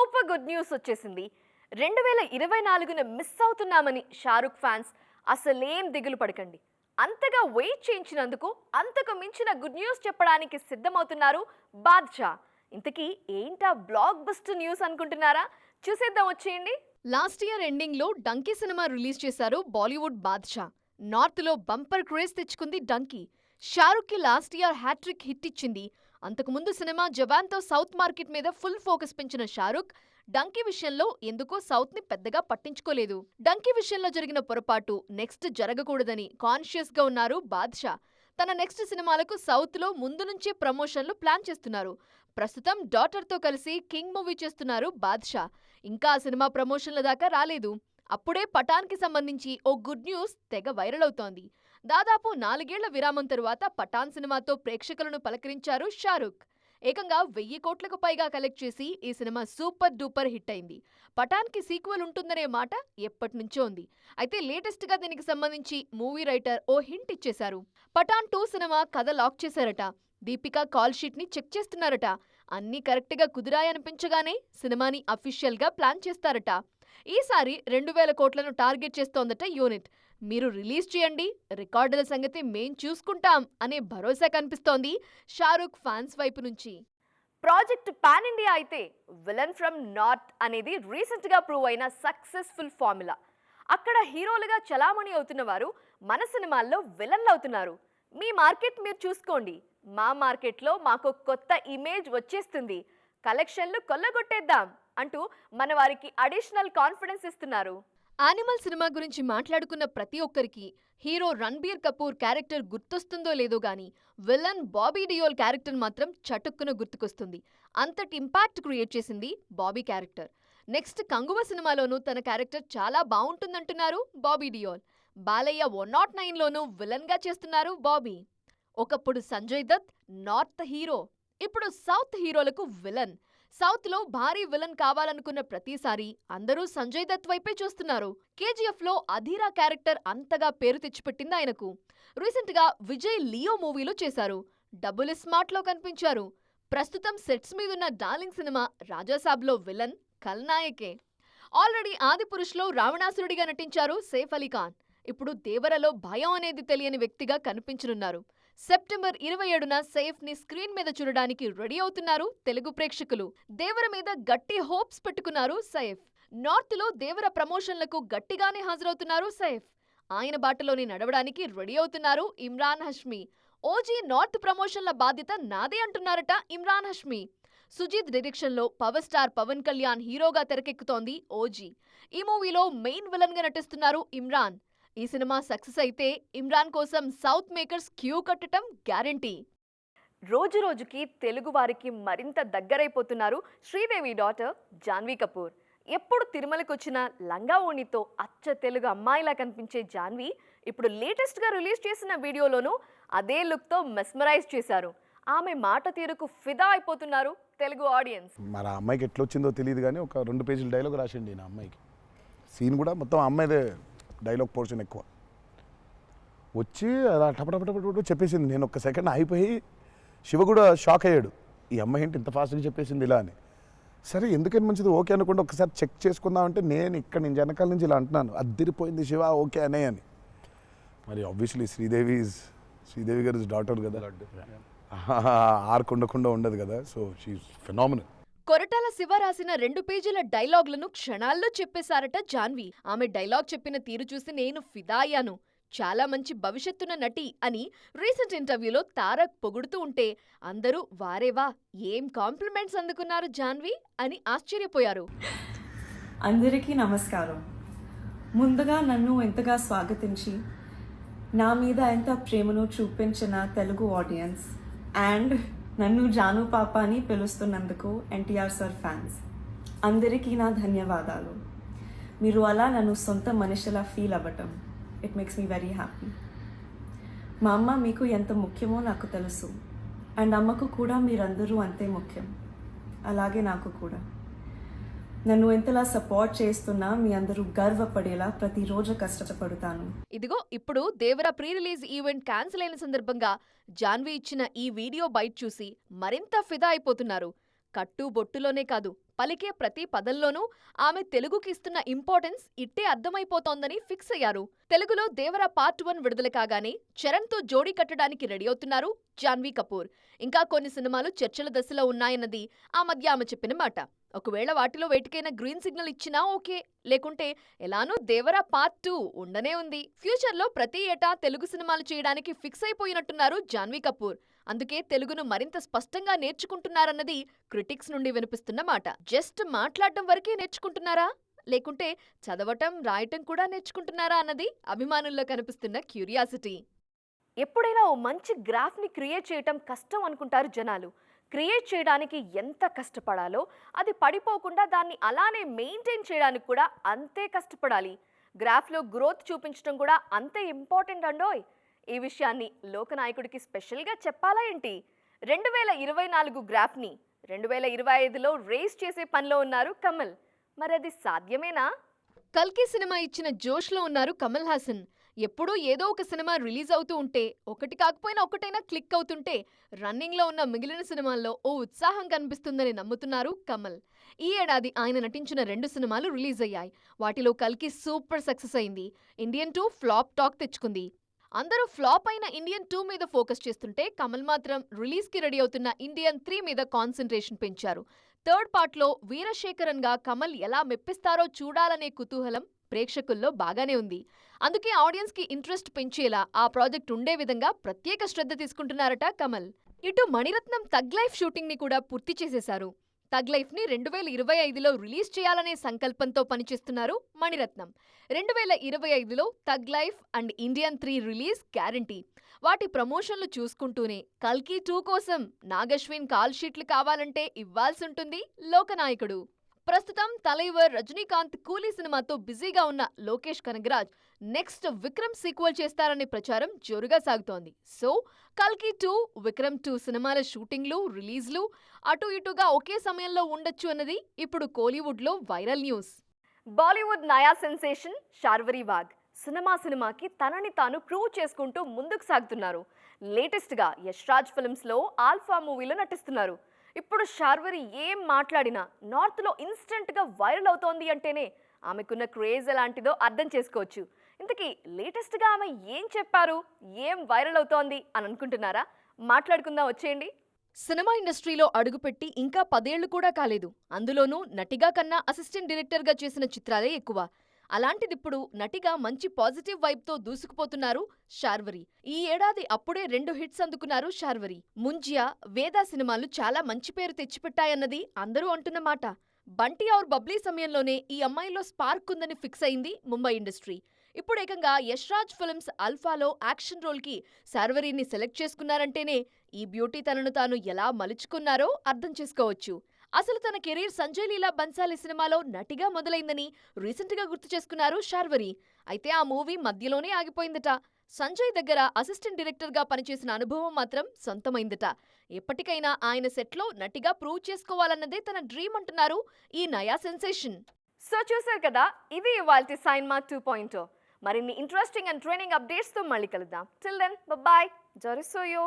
Super good news వచ్చేసింది. 2024న miss అవుతున్నామని Shahrukh fans అసలేం దిగులు పడకండి. అంతగా వెయిట్ చేయించినందుకు అంతకు మించిన గుడ్ న్యూస్ చెప్పడానికి సిద్ధమవుతున్నారు బాద్షా. ఇంతకీ ఏంటా బ్లాక్ బస్టర్ న్యూస్ అనుకుంటున్నారా? చూసేద్దాం వచ్చేయండి. లాస్ట్ ఇయర్ ఎండింగ్ లో డంకీ సినిమా రిలీజ్ చేశారు బాలీవుడ్ బాద్షా. నార్త్ లో బంపర్ క్రేజ్ తెచ్చుకుంది డంకీ. షారుఖ్ కి లాస్ట్ ఇయర్ హ్యాట్రిక్ హిట్ ఇచ్చింది. అంతకుముందు సినిమా జవాన్తో సౌత్ మార్కెట్ మీద ఫుల్ ఫోకస్ పెంచిన షారుఖ్ డంకీ విషయంలో ఎందుకో సౌత్ ని పెద్దగా పట్టించుకోలేదు. డంకీ విషయంలో జరిగిన పొరపాటు నెక్స్ట్ జరగకూడదని కాన్షియస్ గా ఉన్నారు బాద్షా. తన నెక్స్ట్ సినిమాలకు సౌత్ లో ముందు నుంచే ప్రమోషన్లు ప్లాన్ చేస్తున్నారు. ప్రస్తుతం డాటర్ తో కలిసి కింగ్ మూవీ చేస్తున్నారు బాద్షా. ఇంకా ఆ సినిమా ప్రమోషన్ల దాకా రాలేదు. అప్పుడే పఠాన్ కి సంబంధించి ఓ గుడ్ న్యూస్ తెగ వైరల్ అవుతోంది. దాదాపు 4 ఏళ్ల విరామం తరువాత పఠాన్ సినిమాతో ప్రేక్షకులను పలకరించారు షారుఖ్. ఏకంగా 1000 కోట్లకు పైగా కలెక్ట్ చేసి ఈ సినిమా సూపర్ డూపర్ హిట్ అయింది. పఠాన్ కి సీక్వెల్ ఉంటుందనే మాట ఎప్పటినుంచో ఉంది. అయితే లేటెస్ట్ గా దీనికి సంబంధించి మూవీ రైటర్ ఓ హింట్ ఇచ్చేశారు. పఠాన్ 2 సినిమా కథ లాక్ చేశారట. దీపికా కాల్ షీట్ ని చెక్ చేస్తున్నారట. అన్నీ కరెక్ట్ గా కుదిరాయనిపించగానే సినిమాని అఫీషియల్ గా ప్లాన్ చేస్తారట. ఈసారి 2000 కోట్లను టార్గెట్ చేస్తోందట యూనిట్. మీరు రిలీజ్ చేయండి, రికార్డుల సంగతి మేం చూసుకుంటాం అనే భరోసా కనిపిస్తోంది షారుఖ్ ఫ్యాన్స్ వైపు నుంచి. ప్రాజెక్ట్ పాన్ ఇండియా అయితే విలన్ ఫ్రమ్ నార్త్ అనేది రీసెంట్ గా ప్రూవ్ అయిన సక్సెస్ఫుల్ ఫార్ములా. అక్కడ హీరోలుగా చలామణి అవుతున్న వారు మన సినిమాల్లో విలన్లు అవుతున్నారు. మీ మార్కెట్ మీరు చూసుకోండి. మా మార్కెట్లో మాకు కొత్త ఇమేజ్ వచ్చేస్తుంది, కలెక్షన్లు కొల్లగొట్టేద్దాం అంటూ మన వారికి అడిషనల్ కాన్ఫిడెన్స్ ఇస్తున్నారు. యానిమల్ సినిమా గురించి మాట్లాడుకున్న ప్రతి ఒక్కరికి హీరో రణ్బీర్ కపూర్ క్యారెక్టర్ గుర్తొస్తుందో లేదో గానీ విలన్ బాబీ డియోల్ క్యారెక్టర్ మాత్రం చటుక్కున గుర్తుకొస్తుంది. అంతటి ఇంపాక్ట్ క్రియేట్ చేసింది బాబీ క్యారెక్టర్. నెక్స్ట్ కంగువ సినిమాలోనూ తన క్యారెక్టర్ చాలా బావుంటుందంటున్నారు బాబీ డియోల్. బాలయ్య 109లోనూ విలన్ గా చేస్తున్నారు బాబీ. ఒకప్పుడు సంజయ్ దత్ నార్త్ హీరో, ఇప్పుడు సౌత్ హీరోలకు విలన్. సౌత్ లో భారీ విలన్ కావాలనుకున్న ప్రతిసారి అందరూ సంజయ్ దత్ వైపే చూస్తున్నారు. కేజీఎఫ్ లో అధీరా క్యారెక్టర్ అంతగా పేరు తెచ్చిపెట్టింది ఆయనకు. రీసెంట్ గా విజయ్ లియో మూవీలో చేశారు. డబుల్ స్మార్ట్ లో కనిపించారు. ప్రస్తుతం సెట్స్ మీదున్న డార్లింగ్ సినిమా రాజాసాబ్లో విలన్ ఖల్నాయకే. ఆల్రెడీ ఆదిపురుష్ లో రావణాసురుడిగా నటించారు సైఫ్ అలీ ఖాన్. ఇప్పుడు దేవరలో భయం అనేది తెలియని వ్యక్తిగా కనిపించనున్నారు. సెప్టెంబర్ 27న సైఫ్ ని స్క్రీన్ మీద చూడడానికి రెడీ అవుతున్నారు తెలుగు ప్రేక్షకులు. దేవర మీద గట్టి హోప్స్ పెట్టుకున్నారు సైఫ్. నార్త్ లో దేవర ప్రమోషన్లకు గట్టిగానే హాజరవుతున్నారు సైఫ్. ఆయన బాటలోని నడవడానికి రెడీ అవుతున్నారు ఇమ్రాన్ హష్మీ. ఓజీ నార్త్ ప్రమోషన్ల బాధ్యత నాదే అంటున్నారట ఇమ్రాన్ హష్మీ. సుజీత్ డైరెక్షన్ లో పవర్ స్టార్ పవన్ కళ్యాణ్ హీరోగా తెరకెక్కుతోంది ఓజీ. ఈ మూవీలో మెయిన్ విలన్ గా నటిస్తున్నారు ఇమ్రాన్. ఈ సినిమా సక్సెస్ అయితే ఇమ్రాన్ కోసం సౌత్ మేకర్స్ క్యూ కట్టడం గ్యారంటీ. రోజు రోజుకి తెలుగు వారికి మరింత దగ్గరైపోతున్నారు శ్రీదేవి డాటర్ జాన్వీ కపూర్. ఎప్పుడు తిరుమలకొచ్చిన లంగా ఓణితో అచ్చ తెలుగు అమ్మాయిలా కనిపించే జాన్వీ ఇప్పుడు లేటెస్ట్ గా రిలీజ్ చేసిన వీడియోలోనూ అదే లుక్ తో మెస్మరైజ్ చేశారు. ఆమె మాట తీరుకు ఫిదా అయిపోతున్నారు తెలుగు ఆడియన్స్. మరి ఆ అమ్మాయికి ఎట్లా వచ్చిందో తెలియదు కానీ ఒక 2 పేజీల డైలాగ్ రాసిండి నా అమ్మాయికి. సీన్ కూడా మొత్తం అమ్మాయిదే, డైలాగ్ పోర్షన్ ఎక్కువ వచ్చి అలా టపటపటపట చెప్పేసింది. నేను ఒక్క సెకండ్ అయిపోయి శివ కూడా షాక్ అయ్యాడు, ఈ అమ్మాయి ఏంటి ఇంత ఫాస్ట్గా చెప్పేసింది ఇలా అని. సరే ఎందుకని మంచిది ఓకే అనుకుంటే ఒకసారి చెక్ చేసుకుందామంటే నేను ఇక్కడ నుంచి వెనకాల నుంచి ఇలా అంటున్నాను, అద్దిరిపోయింది శివ ఓకే అనే అని. మరి ఆబ్వియస్లీ శ్రీదేవి గారి డాటర్ కదా, ఆర్కుండకుండా ఉండదు కదా, so she's phenomenal. Koratala Siva రాసిన 2 పేజీల డైలాగులను క్షణాల్లో చెప్పేశారట జాన్వీ. ఆమె డైలాగ్ చెప్పిన తీరు చూసి నేను ఫిదా అయ్యాను, చాలా మంచి భవిష్యత్తున్న నటి అని రీసెంట్ ఇంటర్వ్యూలో తారక్ పొగుడుతూ ఉంటే అందరూ వారేవా ఏం కాంప్లిమెంట్స్ అందుకున్నారు జాన్వీ అని ఆశ్చర్యపోయారు. అందరికీ నమస్కారం. ముందుగా నన్ను ఎంతగా స్వాగతించి నా మీద ఎంత ప్రేమను చూపించిన తెలుగు ఆడియన్స్ అండ్ నన్ను జాను పాప అని పిలుస్తున్నందుకు ఎన్టీఆర్ సార్ ఫ్యాన్స్ అందరికీ నా ధన్యవాదాలు. మీరు అలా నన్ను సొంత మనిషిలా ఫీల్ అవ్వటం it makes me very happy. మా అమ్మ మీకు ఎంత ముఖ్యమో నాకు తెలుసు అండ్ అమ్మకు కూడా మీరందరూ అంతే ముఖ్యం, అలాగే నాకు కూడా. నన్ను ఎంతలా సపోర్ట్ చేస్తున్నా మీ అందరూ గర్వపడేలా ప్రతిరోజు కష్టపడతాను. ఇదిగో ఇప్పుడు దేవర ప్రీ రిలీజ్ ఈవెంట్ క్యాన్సిల్ అయిన సందర్భంగా జాన్వీ ఇచ్చిన ఈ వీడియో బైట్ చూసి మరింత ఫిదా అయిపోతున్నారు. కట్టు బొట్టులోనే కాదు పలికే ప్రతి పదంలోనూ ఆమె తెలుగుకి ఇస్తున్న ఇంపార్టెన్స్ ఇట్టే అర్థమైపోతోందని ఫిక్స్ అయ్యారు. తెలుగులో దేవర పార్ట్ 1 విడుదల కాగానే చరణ్తో జోడీ కట్టడానికి రెడీ అవుతున్నారు జాన్వీ కపూర్. ఇంకా కొన్ని సినిమాలు చర్చల దశలో ఉన్నాయన్నది ఆ మధ్య ఆమె చెప్పిన మాట. ఒకవేళ వాటిలో వేటికైనా గ్రీన్ సిగ్నల్ ఇచ్చినా ఓకే, లేకుంటే ఎలానూ దేవరా పార్ట్ 2 ఉండనే ఉంది. ఫ్యూచర్లో ప్రతి ఏటా తెలుగు సినిమాలు చేయడానికి ఫిక్స్ అయిపోయినట్టున్నారు జాన్వీ కపూర్. అందుకే తెలుగును మరింత స్పష్టంగా నేర్చుకుంటున్నారన్నది క్రిటిక్స్ నుండి వినిపిస్తున్న మాట. జస్ట్ మాట్లాడటం వరకే నేర్చుకుంటున్నారా, లేకుంటే చదవటం రాయటం కూడా నేర్చుకుంటున్నారా అన్నది అభిమానుల్లో కనిపిస్తున్న క్యూరియాసిటీ. ఎప్పుడైనా ఓ మంచి గ్రాఫ్ని క్రియేట్ చేయటం కష్టం అనుకుంటారు జనాలు. క్రియేట్ చేయడానికి ఎంత కష్టపడాలో అది పడిపోకుండా దాన్ని అలానే మెయింటైన్ చేయడానికి కూడా అంతే కష్టపడాలి. గ్రాఫ్లో గ్రోత్ చూపించడం కూడా అంతే ఇంపార్టెంట్ అండోయ్. ఈ విషయాన్ని లోకనాయకుడికి స్పెషల్గా చెప్పాలా ఏంటి? 2024 గ్రాఫ్ని 2025లో రేస్ చేసే పనిలో ఉన్నారు కమల్. మరి అది సాధ్యమేనా? కల్కి సినిమా ఇచ్చిన జోష్లో ఉన్నారు కమల్ హాసన్. ఎప్పుడూ ఏదో ఒక సినిమా రిలీజ్ అవుతూ ఉంటే, ఒకటి కాకపోయినా ఒకటైనా క్లిక్ అవుతుంటే, రన్నింగ్లో ఉన్న మిగిలిన సినిమాల్లో ఓ ఉత్సాహం కనిపిస్తుందని నమ్ముతున్నారు కమల్. ఈ ఏడాది ఆయన నటించిన 2 సినిమాలు రిలీజ్ అయ్యాయి. వాటిలో కల్కి సూపర్ సక్సెస్ అయింది. ఇండియన్ 2 ఫ్లాప్ టాక్ తెచ్చుకుంది. అందరూ ఫ్లాప్ అయిన ఇండియన్ 2 మీద ఫోకస్ చేస్తుంటే, కమల్ మాత్రం రిలీజ్కి రెడీ అవుతున్న ఇండియన్ 3 మీద కాన్సంట్రేషన్ పెంచారు. థర్డ్ పార్ట్లో వీరశేఖరన్గా కమల్ ఎలా మెప్పిస్తారో చూడాలనే కుతూహలం ప్రేక్షకుల్లో బాగానే ఉంది. అందుకే ఆడియన్స్కి ఇంట్రెస్ట్ పెంచేలా ఆ ప్రాజెక్ట్ ఉండే విధంగా ప్రత్యేక శ్రద్ధ తీసుకుంటున్నారట కమల్. ఇటు మణిరత్నం తగ్ లైఫ్ షూటింగ్ని కూడా పూర్తి చేసేశారు. తగ్ లైఫ్ని 2025లో రిలీజ్ చేయాలనే సంకల్పంతో పనిచేస్తున్నారు మణిరత్నం. 2025లో thug life and Indian 3 release guarantee. వాటి ప్రమోషన్లు చూసుకుంటూనే కల్కి 2 కోసం నాగశ్విన్ కాల్ షీట్లు కావాలంటే ఇవ్వాల్సుంటుంది లోకనాయకుడు. ప్రస్తుతం తలైవర్ రజనీకాంత్ కూలీ సినిమాతో బిజీగా ఉన్న లోకేష్ కనగరాజ్ నెక్స్ట్ విక్రమ్ సీక్వెల్ చేస్తారనే ప్రచారం జోరుగా సాగుతోంది. సో కల్కి 2, విక్రమ్ 2 సినిమాల షూటింగ్లు, రిలీజ్లు అటు ఇటుగా ఒకే సమయంలో ఉండొచ్చు అన్నది ఇప్పుడు కోలీవుడ్లో వైరల్ న్యూస్. బాలీవుడ్ నయా సెన్సేషన్ శార్వరి వాగ్ సినిమాకి తనని తాను ప్రూవ్ చేసుకుంటూ ముందుకు సాగుతున్నారు. లేటెస్ట్గా యష్ రాజ్ ఫిల్మ్స్లో ఆల్ఫా మూవీలో నటిస్తున్నారు. ఇప్పుడు శార్వరి ఏం మాట్లాడినా నార్త్లో ఇన్స్టెంట్గా వైరల్ అవుతోంది అంటేనే ఆమెకున్న క్రేజ్ ఎలాంటిదో అర్థం చేసుకోవచ్చు. ఇంతకీ లేటెస్ట్గా ఆమె ఏం చెప్పారు, ఏం వైరల్ అవుతోంది అని అనుకుంటున్నారా? మాట్లాడుకుందాం వచ్చేయండి. సినిమా ఇండస్ట్రీలో అడుగుపెట్టి ఇంకా 10 ఏళ్లు కూడా కాలేదు. అందులోనూ నటిగా కన్నా అసిస్టెంట్ డైరెక్టర్గా చేసిన చిత్రాలే ఎక్కువ. అలాంటిదిప్పుడు నటిగా మంచి పాజిటివ్ వైబ్తో దూసుకుపోతున్నారు శార్వరి. ఈ ఏడాది అప్పుడే 2 హిట్స్ అందుకున్నారు శార్వరి. ముంజియా, వేదా సినిమాలు చాలా మంచి పేరు తెచ్చిపెట్టాయన్నది అందరూ అంటున్న మాట. బంటి ఔర్ బబ్లీ సమయంలోనే ఈ అమ్మాయిలో స్పార్క్ ఉందని ఫిక్స్ అయింది ముంబై ఇండస్ట్రీ. ఇప్పుడు ఏకంగా యష్ రాజ్ ఫిల్మ్స్ ఆల్ఫాలో యాక్షన్ రోల్కి శార్వరిని సెలెక్ట్ చేసుకున్నారంటేనే ఈ బ్యూటీ తనను తాను ఎలా మలుచుకున్నారో అర్థం చేసుకోవచ్చు. అసలు తన కెరీర్ సంజయ్ లీలా బన్సాలి సినిమాలో నటిగా మొదలైందని రీసెంట్గా గుర్తు చేసుకున్నారు శార్వరి. అయితే ఆ మూవీ మధ్యలోనే ఆగిపోయిందట. సంజయ్ దగ్గర అసిస్టెంట్ డైరెక్టర్గా పనిచేసిన అనుభవం మాత్రం సొంతమైందట. ఎప్పటికైనా ఆయన సెట్లో నటిగా ప్రూవ్ చేసుకోవాలన్నదే తన డ్రీమ్ అంటున్నారు ఈ నయా సెన్సేషన్. సో చూసారు కదా, ఇది ఇవాల్టి సైన్ మార్క్ 2.0. మరిన్ని ఇంట్రెస్టింగ్ అండ్ ట్రైనింగ్ అప్డేట్స్తో మళ్ళీ కలుద్దాం. Till then bye. జోరిసోయో.